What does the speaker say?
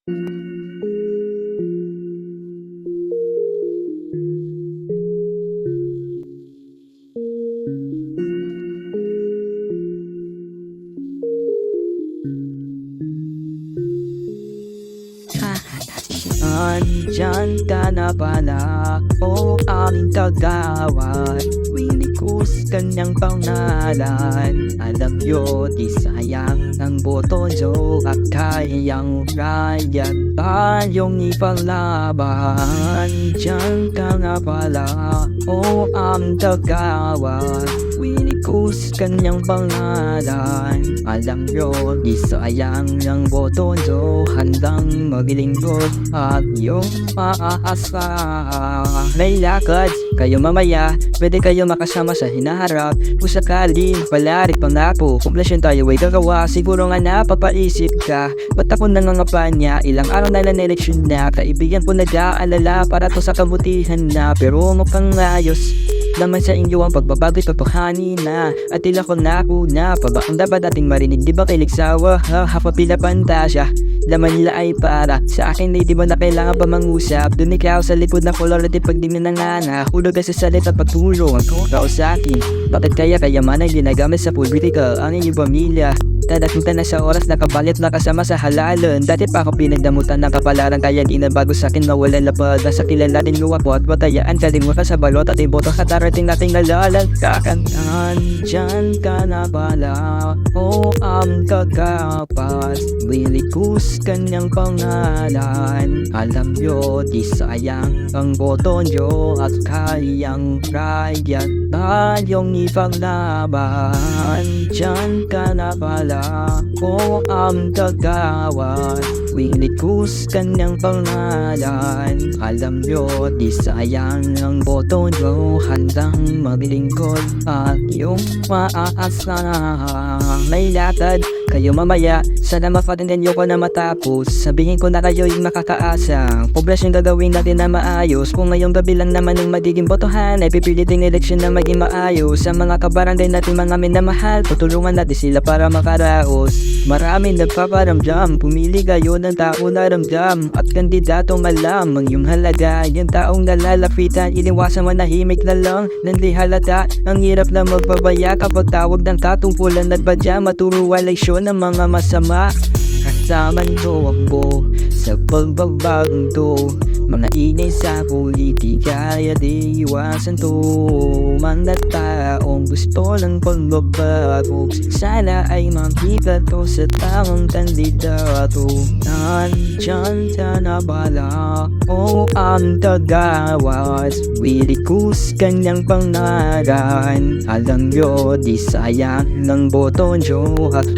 Andyan ka na pala, o aming kagawad. Winikus kanyang pangalan. Alam nyo, di sayang ang boto nyo at kayang rayan tayong ipaglaban. Andyan ka na pala, o aming kagawad. Winikus kanyang pangalan. Alam nyo, di sayang ang boto nyo. Handang maglingkod at yung maaasa. May lakad kayo mamaya, pwede kayo makasama sa hinaharap. Kung sakali palarit pangako, kumplasyon tayo ay gagawa. Siguro nga napapaisip ka, ba't ako nangangapanya? Ilang araw na lang eleksyon na, kaibigan po nag-aalala para to sa kabutihan na. Pero mukhang ayos naman sa inyo ang pagbabago'y pagpahani na. At tila ko nakuna pa ba ang dapat dating marinig? Di ba kay Ligsawa? Hapapila pantasya. Laman nila ay para sa akin, di ba na kailangan pa mangusap? Dun ikaw sa likod na kolor at pag di minangana. Hulog ka sa salita pagtulong ang ikaw sa akin. Bakit kaya kayamanan ginagamit sa politika ang inyong pamilya? Dadating na sa oras na kabalit na kasama sa halalan. Dati pa ako pinagdamutan ng kapalaran, kaya di na bago sa akin mawalan lapad. Nasa kilala din ko ako at batayaan, kalimutan sa balot at iboto sa darating nating nalalan. Kakantaan, dyan ka na pala, o ang kagapas. Wilikus kanyang pangalan. Alam nyo, di sayang ang boto nyo at kayang rayan tayong ipaglaban. Dyan ka na pala, o ang kagawad. Wilikus kanyang pangalan. Alam nyo, di sayang ang boto nyo. Handang maglingkod at yung maaasa. May lakad kayo mamaya, sana mapatindan nyo ko na matapos. Sabihin ko na kayo'y makakaasa. Poblasyon gagawin natin na maayos. Kung ngayong gabi lang naman ang magiging botohan, ay pipiliting eleksyon na maging maayos. Sa mga kabarangay natin mga minamahal, tutulungan natin sila para makaraos. Maraming nagpaparamdam, pumili kayo ng tao na ramdam at kandidatong alam ang iyong halaga. Yung taong nalalapitan, iniwasan manahimik na lang ng di halata. Ang hirap na magpabaya kapag tawag ng katungkulan at badya. Maturuwalaysyon ng mga masama. Kasama nyo ako sa pagbabagong to. Mga inay sa politika, kaya di iwasan to. Mga taong gusto lang pagbabago, sana ay makita to sa tamang kandidato. Nandyan ka na pala, o ang kagawas. Wilikus kanyang pangalan. Alam nyo, di sayang ng boto nyo at